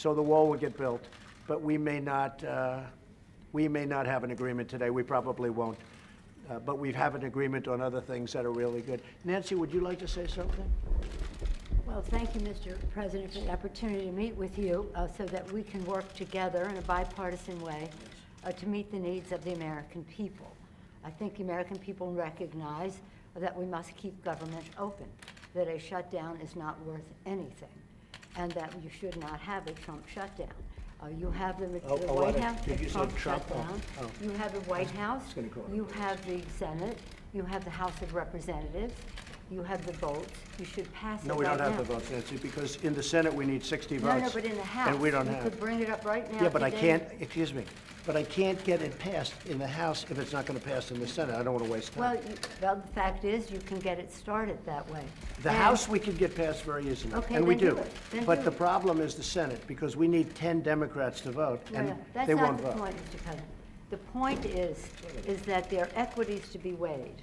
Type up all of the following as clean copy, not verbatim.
so the wall will get built. But we may not have an agreement today. We probably won't. But we have an agreement on other things that are really good. Nancy, would you like to say something? Well, thank you, Mr. President, for the opportunity to meet with you so that we can work together in a bipartisan way to meet the needs of the American people. I think the American people recognize that we must keep government open, that a shutdown is not worth anything, and that you should not have a Trump shutdown. You have the White House, did you say Trump? shutdown. Oh. You have the White House. gonna call it. You have the Senate. You have the House of Representatives. You have the votes. You should pass it No, we right don't have now. the votes, Nancy, because in the Senate, we need 60 votes. No, but in the House. And we don't You have. could bring it up right now. Yeah, but I today. can't, excuse me, but I can't get it passed in the House if it's not going to pass in the Senate. I don't want to waste time. Well, the fact is, you can get it started that way. The And- House, we could get passed very easily, Okay, and we then do do. it. Then But do the it. problem is the Senate, because we need 10 Democrats to vote, and No, that's they not won't the vote. point, Mr. President. The point is that there are equities to be weighed,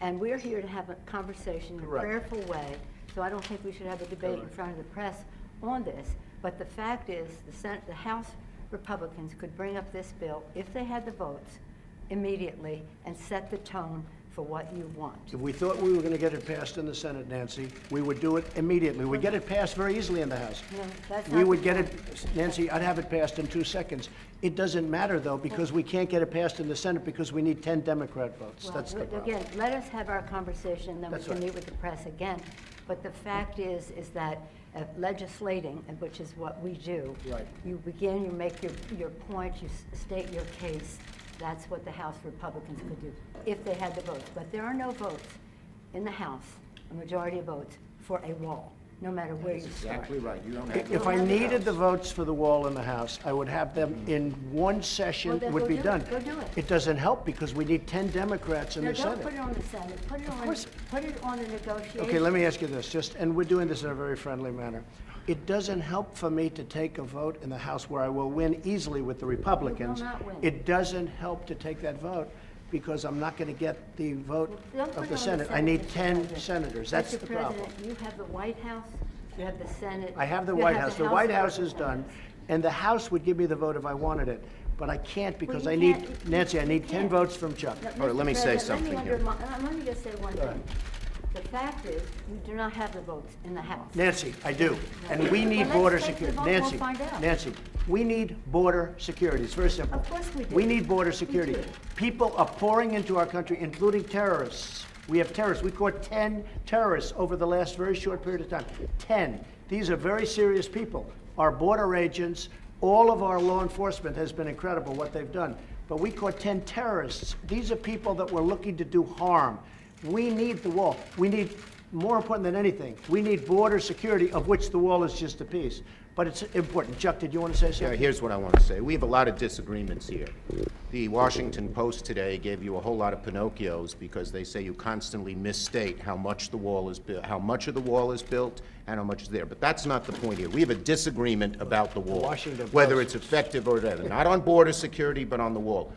and we're here to have a conversation in a Correct. prayerful way, so I don't think we should have a debate in front of the press on this. But the fact is, the House Republicans could bring up this bill, if they had the votes, immediately, and set the tone for what you want. If we thought we were going to get it passed in the Senate, Nancy, we would do it immediately. We'd get it passed very easily in the House. No, that's We not would the get point. it, Nancy, I'd have it passed in 2 seconds. It doesn't matter, though, because we can't get it passed in the Senate because we need 10 Democrat votes. Well, That's the problem. again, let us have our conversation, then we That's can right. meet with the press again. But the fact is that legislating, and which is what we do. Right. You begin, you make your point, you state your case. That's what the House Republicans could do, if they had the votes. But there are no votes in the House, a majority of votes, for a wall, no matter where you start. Exactly right. You don't have. If I needed the votes for the wall in the House, I would have them in one session, Well, then it would go be do it. done. Go do it. It doesn't help because we need 10 Democrats in No, the don't Senate. put it on the Senate, put it on the negotiation. Okay, let me ask you this, and we're doing this in a very friendly manner. It doesn't help for me to take a vote in the House where I will win easily with the Republicans. not win. It doesn't help to take that vote because I'm not going to get the vote Don't put of it the on Senate. I Senate, need Mr. 10 President. senators. That's the Mr. problem. President, you have the White House, you have the Senate. I have the you White House. The White of House is done, Representatives. and the House would give me the vote if I wanted it. But I can't because you I need, can't- Nancy, I you need 10 can't. votes from Chuck. No, All right, let me Mr. say President, something here. Let me just say one thing. The fact is, you do not have the votes in the House. Nancy, I do, and we need Well, let's border take the security. vote, we'll Nancy, find out. Nancy, we need border security. It's very simple. Of course we do. We need border We security. do. People are pouring into our country, including terrorists. We have terrorists. We caught 10 terrorists over the last very short period of time. 10. These are very serious people. Our border agents, all of our law enforcement has been incredible what they've done. But we caught 10 terrorists. These are people that were looking to do harm. We need the wall. We need, more important than anything, we need border security, of which the wall is just a piece. But it's important. Chuck, did you want to say Yeah, something? here's what I want to say. We have a lot of disagreements here. The Washington Post today gave you a whole lot of Pinocchios because they say you constantly misstate how much the wall is built, how much of the wall is built, and how much is there. But that's not the point here. We have a disagreement about the wall, Washington whether Post. it's effective or whatever. Not on border security, but on the wall.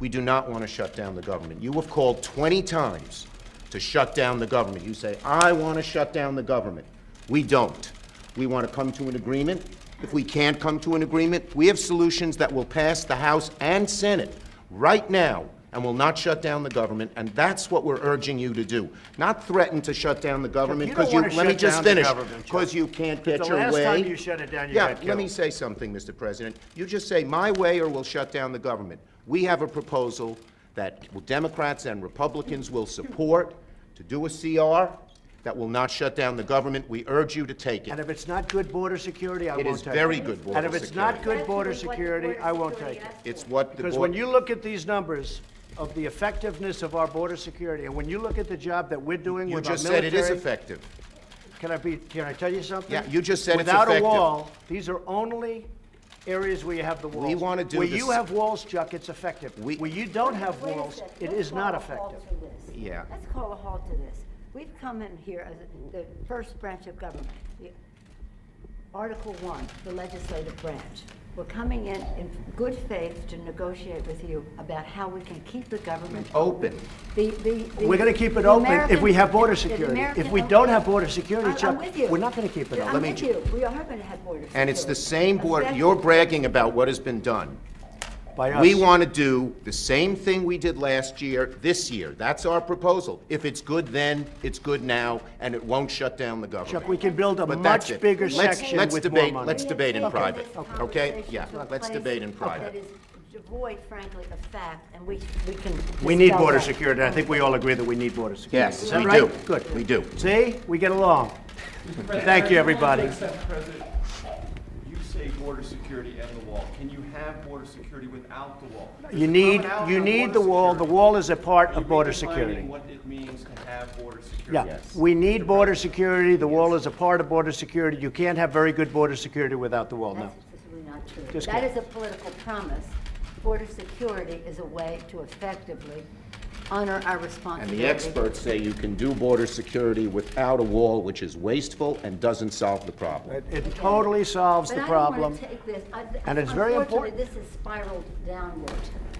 We do not want to shut down the government. You have called 20 times to shut down the government. You say, I want to shut down the government. We don't. We want to come to an agreement. If we can't come to an agreement, we have solutions that will pass the House and Senate right now and will not shut down the government, and that's what we're urging you to do. Not threaten to shut down the government, you don't because you, wanna let me shut just down the finish, government, Chuck. because you can't get The your last way. time you shut it down, you got Yeah, let killed. me say something, Mr. President. You just say, my way or we'll shut down the government. We have a proposal that Democrats and Republicans will support to do a CR that will not shut down the government. We urge you to take And it. if it's not good border security, I It won't is take it. very good border And if it's not security. good border That's what the security, border I won't security take it. asks for. It's what the Because board. when you look at these numbers of the effectiveness of our border security, and when you look at the job that we're doing You with our just said military. it is effective. Can I tell you something? Yeah, you just said it's Without a effective. wall, these are only areas where you have the walls. We wanna do Where this- you have walls, Chuck, it's effective. Where you don't have Wait a walls, second. it Let's is not call a halt effective. to this. Yeah. Let's call a halt to this. We've come in here as the first branch of government. Article 1, the legislative branch. We're coming in good faith to negotiate with you about how we can keep the government Open. We're going to keep it open if we have border security. If we don't have border security, Chuck, we're not going to keep it open. I'm with you. We are going to have border security. And it's the same border, you're bragging about what has been done. By us. We want to do the same thing we did last year, this year. That's our proposal. If it's good then, it's good now, and it won't shut down the government. Chuck, we can build a But that's much it. bigger Let's- section let's with debate- more money. let's debate in We have private, taken this okay? conversation Yeah, to a let's place debate in private. That is devoid, frankly, of fact, and we can. We need dispel border that. security. I think we all agree that we need border security. Yes, Is that we right? do. Good. We do. See, we get along. Thank you, everybody. Mr. President, you say border security and the wall. Can you have border security without the wall? You need Commonality the on wall. The security. wall is a part Are you of border redefining security. what it means to have border security? Yeah, we need border security. The wall is a part of border security. You can't have very good border security without the wall, no. That's simply not true. Just That kidding. is a political promise. Border security is a way to effectively honor our And responsibility. the experts say you can do border security without a wall, which is wasteful and doesn't solve the problem. It totally solves the But I don't problem. want to take this, And it's very unfortunately, important. this has spiraled downward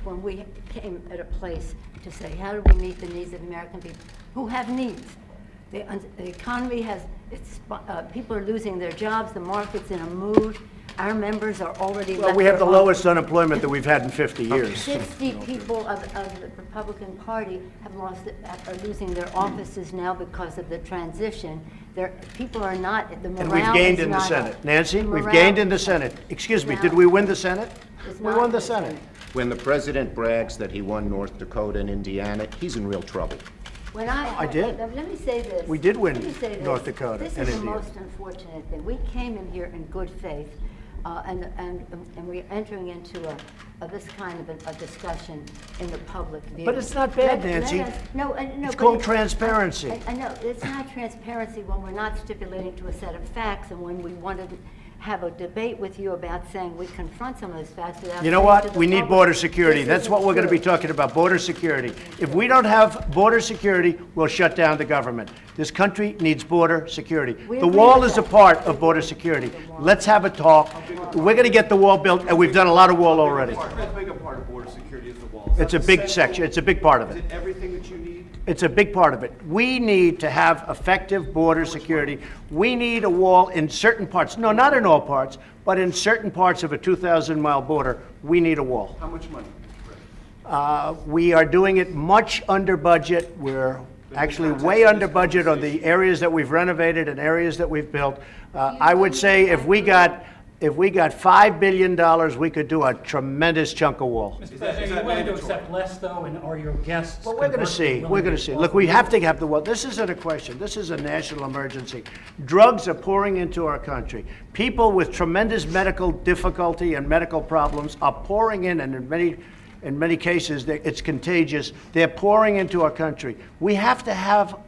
when we came at a place to say, how do we meet the needs of American people who have needs? The economy has, people are losing their jobs, the market's in a mood, our members are already Well, left we have their the homes. lowest unemployment that we've had in 50 years. 60 people of the Republican Party are losing their offices now because of the transition. People are not, the morale And we've gained is in the not Senate. up. Nancy, The we've morale gained in the Senate. Excuse me, did we win the Senate? is We not won in the Senate. When the president brags that he won North Dakota and Indiana, he's in real trouble. When I did. Let me say this. We did win Let me say this. North Dakota This and is the Indiana. most unfortunate thing. We came in here in good faith, and we're entering into this kind of a discussion in the public view. But it's not bad, Nancy. No, It's but called transparency. I know, it's not transparency when we're not stipulating to a set of facts, and when we wanted to have a debate with you about saying we confront some of those facts without. You know saying what? to the We need public, border security. this That's isn't what we're going to be true. talking about, border security. If we don't have border security, we'll shut down the government. This country needs border security. We The agree wall with is a that. part of border security. Let's have a talk. We're going to get the wall built, and we've done a lot of wall already. How big a part of border security is the wall? Is It's that a big the section. central- It's a big part of Is it. it everything that you need? It's a big part of it. We need to have effective border security. We need a wall in certain parts. No, not in all parts, but in certain parts of a 2,000-mile border, we need a wall. How much money? Mr. President? We are doing it much under budget. We're actually way under budget on the areas that we've renovated and areas that we've built. I would say if we got $5 billion, we could do a tremendous chunk of wall. Mr. President, are you willing to accept less, though, and are your guests? Well, we're going to see. conversely We're going willing to see. Look, we have to have the wall. This isn't a question. This is a national emergency. Drugs are pouring into our country. People with tremendous medical difficulty and medical problems are pouring in, and in many cases, it's contagious. They're pouring into our country. We have to have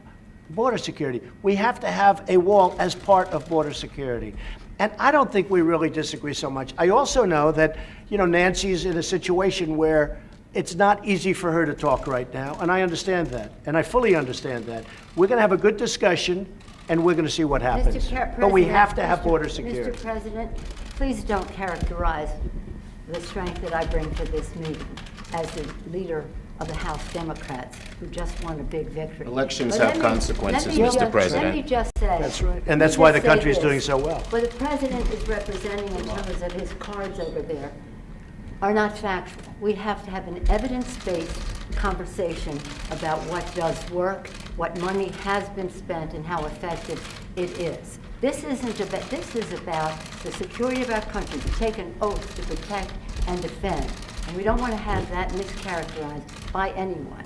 border security. We have to have a wall as part of border security. And I don't think we really disagree so much. I also know that, Nancy's in a situation where it's not easy for her to talk right now, and I understand that, and I fully understand that. We're going to have a good discussion, and we're going to see what happens. But we have to have border security. Mr. President, please don't characterize the strength that I bring to this meeting as the leader of the House Democrats who just won a big victory. Elections But have consequences, let me Mr. President. Let me just say. That's right. And that's why the country's doing so well. What the president is representing in terms of his cards over there are not factual. We have to have an evidence-based conversation about what does work, what money has been spent, and how effective it is. This isn't about, this is about the security of our country, to take an oath to protect and defend. And we don't want to have that mischaracterized by anyone.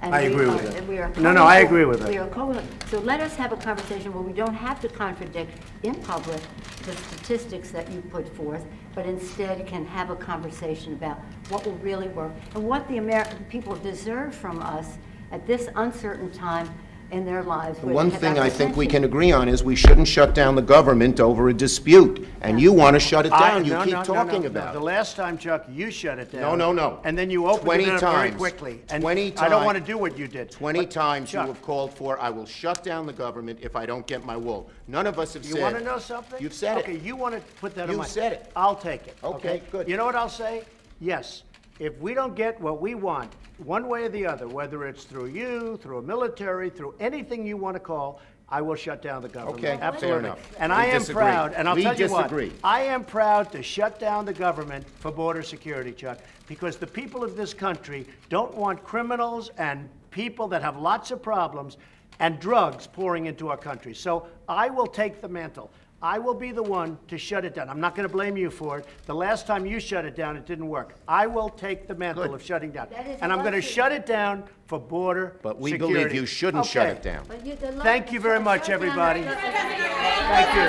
And I we agree are- with that. and we are No, I co-equal- agree with that. we are co- So let us have a conversation where we don't have to contradict in public the statistics that you put forth, but instead can have a conversation about what will really work and what the American people deserve from us at this uncertain time in their lives. The one thing I think we can agree on is we shouldn't shut down the government over a dispute, and you want to shut it down. You No, keep no, no, talking no. about The it. last time, Chuck, you shut it down. No, no, no. And then you opened 20 it up very times. quickly. And 20 I don't times. want to do what you did. 20 But, times you Chuck, have called for, I will shut down the government if I don't get my wool. None of us have said. You want to know something? You've said Okay, it. you want to put that on You've my... said it. I'll take it. Okay, good. You know what I'll say? Yes. If we don't get what we want, one way or the other, whether it's through you, through a military, through anything you want to call, I will shut down the government. Okay, fair Absolutely. enough. And We I am disagree. proud, and I'll We tell you what, disagree. I am proud to shut down the government for border security, Chuck, because the people of this country don't want criminals and people that have lots of problems and drugs pouring into our country. So I will take the mantle. I will be the one to shut it down. I'm not going to blame you for it. The last time you shut it down, it didn't work. I will take the mantle Good. of shutting down. That is And I'm going to luxury. shut it down for border But we security. believe you shouldn't shut Okay. it down. But the Thank you very much, everybody. Thank you.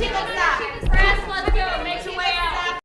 Let's go. Make sure